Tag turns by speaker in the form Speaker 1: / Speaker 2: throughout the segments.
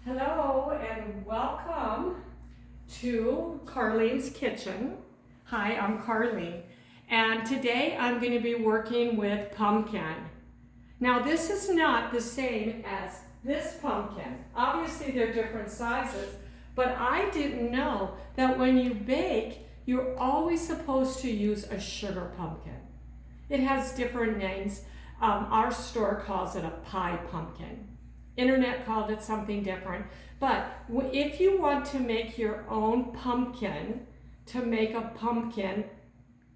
Speaker 1: Hello and welcome to Carlene's Kitchen. Hi, I'm Carlene, and today I'm going to be working with pumpkin. Now this is not the same as this pumpkin. Obviously they're different sizes, but I didn't know that when you bake, you're always supposed to use a sugar pumpkin. It has different names. Our store calls it a pie pumpkin. Internet called it something different. But if you want to make your own pumpkin, to make a pumpkin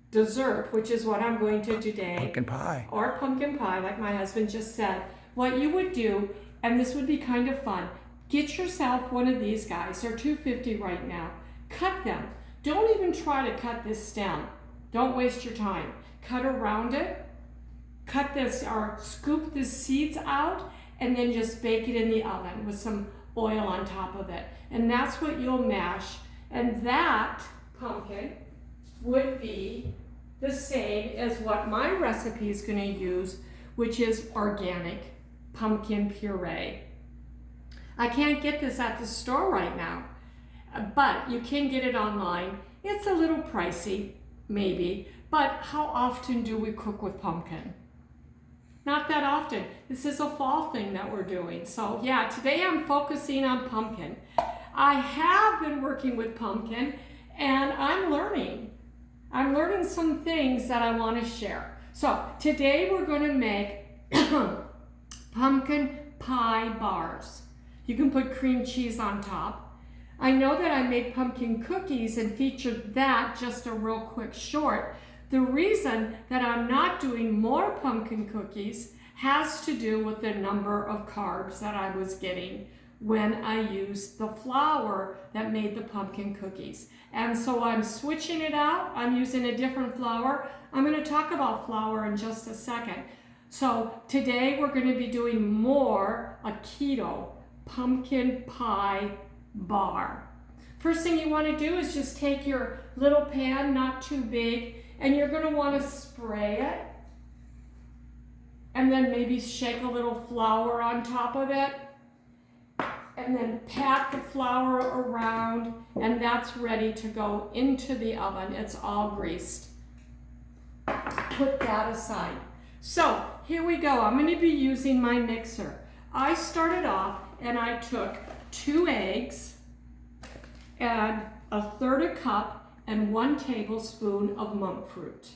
Speaker 1: dessert, which is what I'm going to do today.
Speaker 2: Pumpkin pie.
Speaker 1: Or pumpkin pie, like my husband just said. What you would do, and this would be kind of fun, get yourself one of these guys. They're $2.50 right now. Cut them. Don't even try to cut this stem. Don't waste your time. Cut around it. Cut this or scoop the seeds out, and then just bake it in the oven with some oil on top of it. And that's what you'll mash. And that pumpkin would be the same as what my recipe is going to use, which is organic pumpkin puree. I can't get this at the store right now, but you can get it online. It's a little pricey, maybe, but how often do we cook with pumpkin? Not that often. This is a fall thing that we're doing. So yeah, today I'm focusing on pumpkin. I have been working with pumpkin and I'm learning. I'm learning some things that I want to share. So today we're going to make pumpkin pie bars. You can put cream cheese on top. I know that I made pumpkin cookies and featured that just a real quick short. The reason that I'm not doing more pumpkin cookies has to do with the number of carbs that I was getting when I used the flour that made the pumpkin cookies. And so I'm switching it out. I'm using a different flour. I'm going to talk about flour in just a second. So today we're going to be doing more a keto pumpkin pie bar. First thing you want to do is just take your little pan, not too big, and you're going to want to spray it and then maybe shake a little flour on top of it and then pat the flour around, and that's ready to go into the oven. It's all greased. Put that aside. So here we go. I'm going to be using my mixer. I started off and I took 2 eggs and 1/3 cup and 1 tablespoon of monk fruit.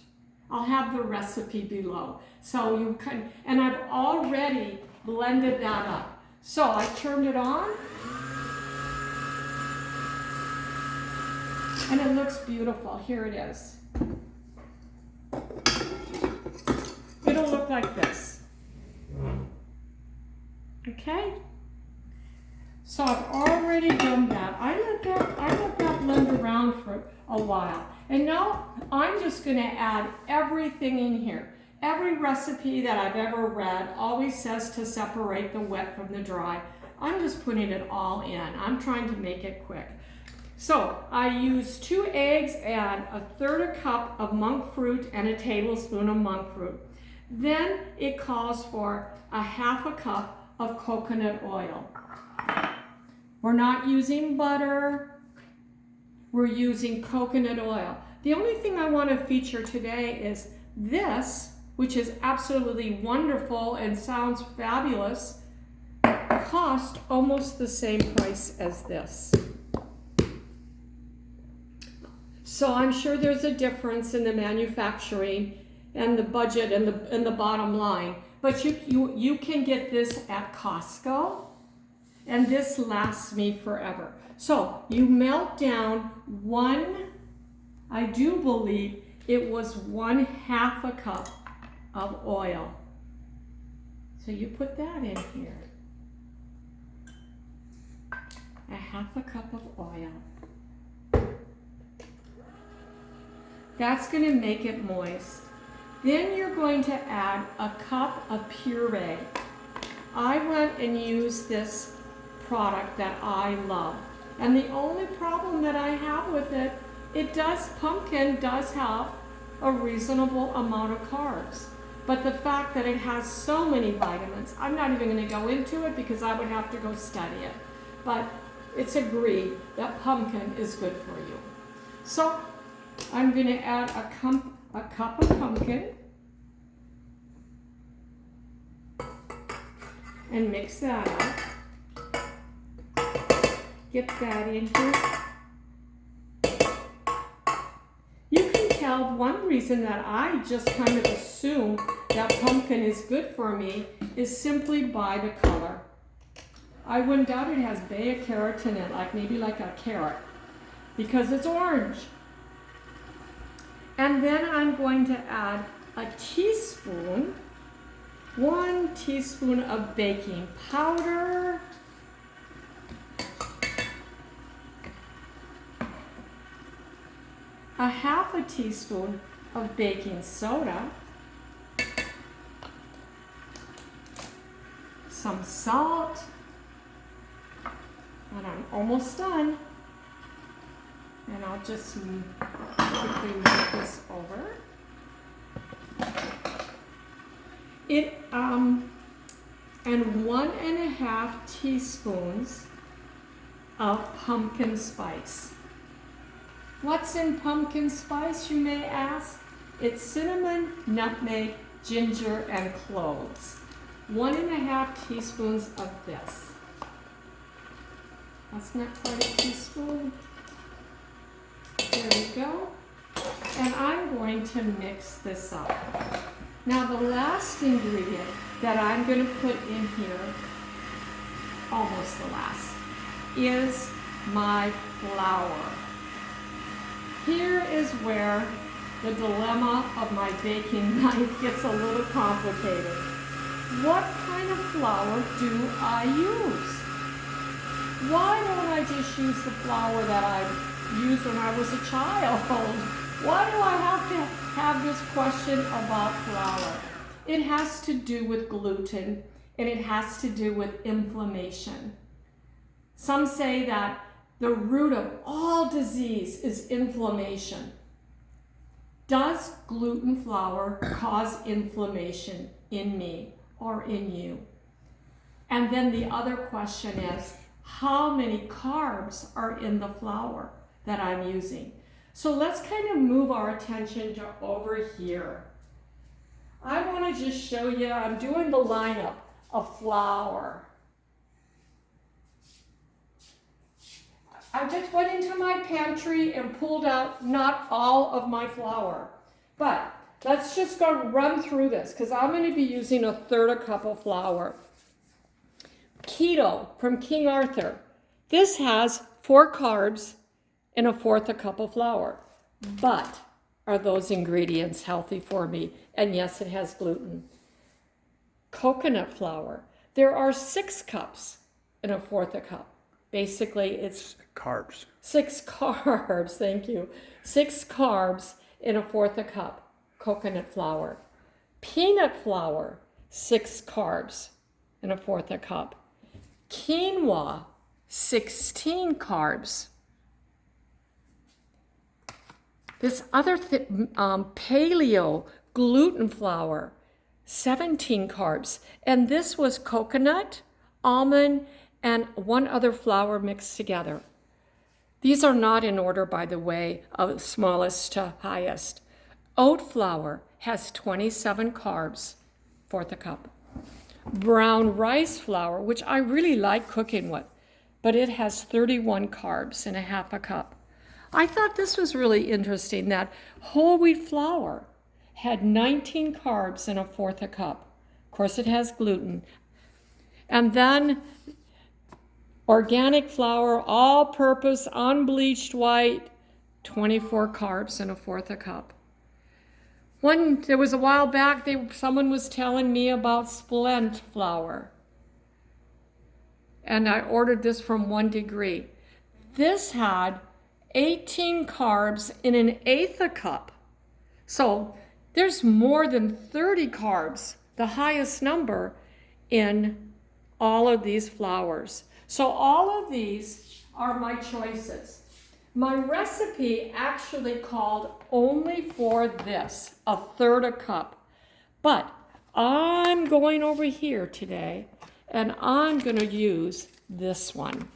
Speaker 1: I'll have the recipe below. So you can, and I've already blended that up. So I turned it on, and it looks beautiful. Here it is. It'll look like this. Okay? So I've already done that. I let that blend around for a while. And now I'm just going to add everything in here. Every recipe that I've ever read always says to separate the wet from the dry. I'm just putting it all in. I'm trying to make it quick. So I used 2 eggs and 1/3 cup of monk fruit and a tablespoon of monk fruit. Then it calls for 1/2 cup of coconut oil. We're not using butter. We're using coconut oil. The only thing I want to feature today is this, which is absolutely wonderful and sounds fabulous, cost almost the same price as this. So I'm sure there's a difference in the manufacturing and the budget and the bottom line. But you can get this at Costco, and this lasts me forever. So you melt down I do believe it was 1/2 cup of oil. So you put that in here. 1/2 cup of oil. That's going to make it moist. Then you're going to add 1 cup of puree. I went and used this product that I love. And the only problem that I have with it, pumpkin does have a reasonable amount of carbs. But the fact that it has so many vitamins, I'm not even going to go into it because I would have to go study it. but it's agreed that pumpkin is good for you. So I'm going to add a cup of pumpkin and mix that up. Get that in here. You can tell one reason that I just kind of assume that pumpkin is good for me is simply by the color. I wouldn't doubt it has beta carotene in it, maybe like a carrot, because it's orange. And then I'm going to add a teaspoon, 1 teaspoon of baking powder, a half a teaspoon of baking soda, some salt, and I'm almost done. And I'll just quickly move this over. And 1.5 teaspoons of pumpkin spice. What's in pumpkin spice, you may ask? It's cinnamon, nutmeg, ginger, and cloves. 1.5 teaspoons of this. That's not quite a teaspoon. There we go. And I'm going to mix this up. Now the last ingredient that I'm going to put in here, almost the last, is my flour. Here is where the dilemma of my baking knife gets a little complicated. What kind of flour do I use? Why don't I just use the flour that I used when I was a child? Why do I have to have this question about flour? It has to do with gluten, and it has to do with inflammation. Some say that the root of all disease is inflammation. Does gluten flour cause inflammation in me or in you? And then the other question is, how many carbs are in the flour that I'm using? So let's kind of move our attention to over here. I want to just show you, I'm doing the lineup of flour. I just went into my pantry and pulled out not all of my flour, but let's just go run through this because I'm going to be using 1/3 cup of flour. Keto from King Arthur. This has 4 carbs and 1/4 cup of flour. But are those ingredients healthy for me? And yes, it has gluten. Coconut flour. There are 6 cups and 1/4 cup. Basically, it's
Speaker 2: carbs.
Speaker 1: 6 carbs, thank you. 6 carbs in 1/4 cup coconut flour. Peanut flour, 6 carbs in 1/4 cup. Quinoa, 16 carbs. This other paleo gluten flour, 17 carbs. And this was coconut, almond, and 1 other flour mixed together. These are not in order, by the way, of smallest to highest. Oat flour has 27 carbs, 1/4 cup. Brown rice flour, which I really like cooking with, but it has 31 carbs in 1/2 cup. I thought this was really interesting that whole wheat flour had 19 carbs in 1/4 cup. Of course, it has gluten. And then organic flour, all-purpose, unbleached white, 24 carbs in 1/4 cup. There was a while back, someone was telling me about Splent flour. And I ordered this from 1 Degree. This had 18 carbs in 1/8 cup. So there's more than 30 carbs, the highest number, in all of these flours. So all of these are my choices. My recipe actually called only for this, 1/3 cup. But I'm going over here today and I'm going to use this one.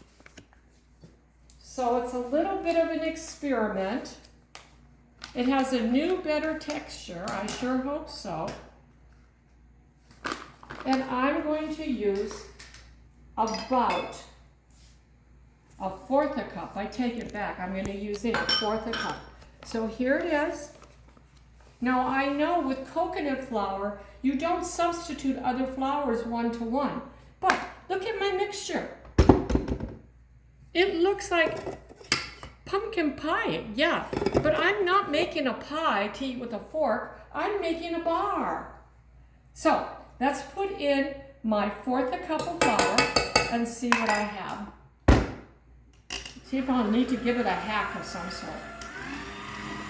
Speaker 1: So it's a little bit of an experiment. It has a new, better texture. I sure hope so. And I'm going to use about 1/4 cup. I take it back. I'm going to use it 1/4 cup. So here it is. Now I know with coconut flour, you don't substitute other flours 1 to 1. But look at my mixture. It looks like pumpkin pie, yeah. But I'm not making a pie to eat with a fork. I'm making a bar. So let's put in my 1/4 cup of flour and see what I have. See if I'll need to give it a hack of some sort.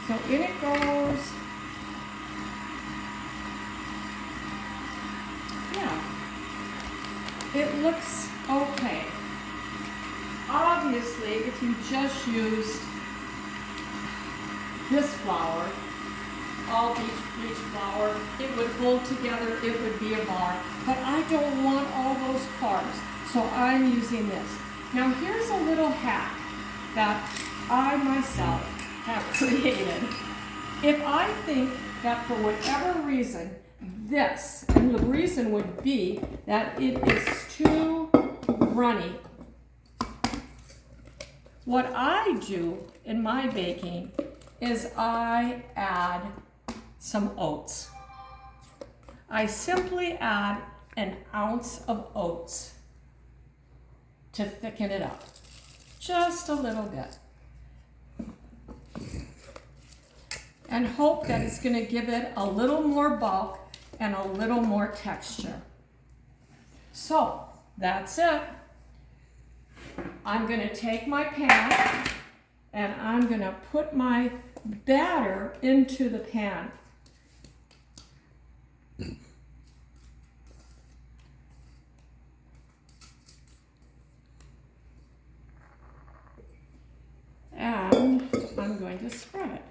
Speaker 1: So in it goes. Yeah, it looks okay. Obviously, if you just used this flour, all beach flour, it would hold together, it would be a bar. But I don't want all those carbs, so I'm using this. Now here's a little hack that I myself have created. If I think that for whatever reason, this, and the reason would be that it is too runny, what I do in my baking is I add some oats. I simply add an ounce of oats to thicken it up, just a little bit. And hope that it's going to give it a little more bulk and a little more texture. So that's it. I'm going to take my pan and I'm going to put my batter into the pan. And I'm going to spread it.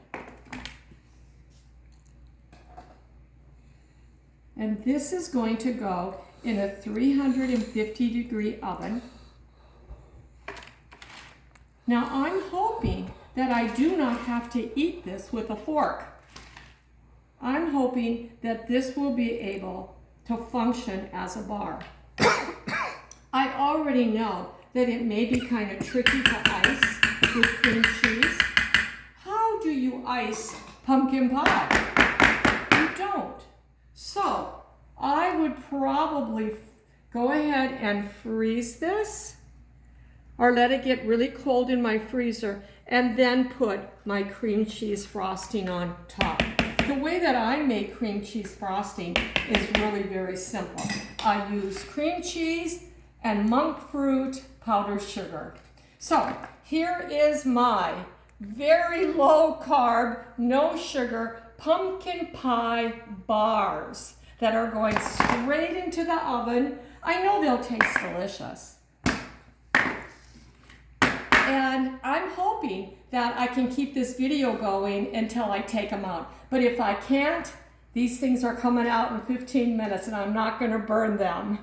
Speaker 1: And this is going to go in a 350-degree oven. Now I'm hoping that I do not have to eat this with a fork. I'm hoping that this will be able to function as a bar. I already know that it may be kind of tricky to ice with cream cheese. How do you ice pumpkin pie? You don't. So I would probably go ahead and freeze this, or let it get really cold in my freezer, and then put my cream cheese frosting on top. The way that I make cream cheese frosting is really very simple. I use cream cheese and monk fruit powdered sugar. So here is my very low carb, no sugar pumpkin pie bars that are going straight into the oven. I know they'll taste delicious. And I'm hoping that I can keep this video going until I take them out. But if I can't, these things are coming out in 15 minutes and I'm not going to burn them.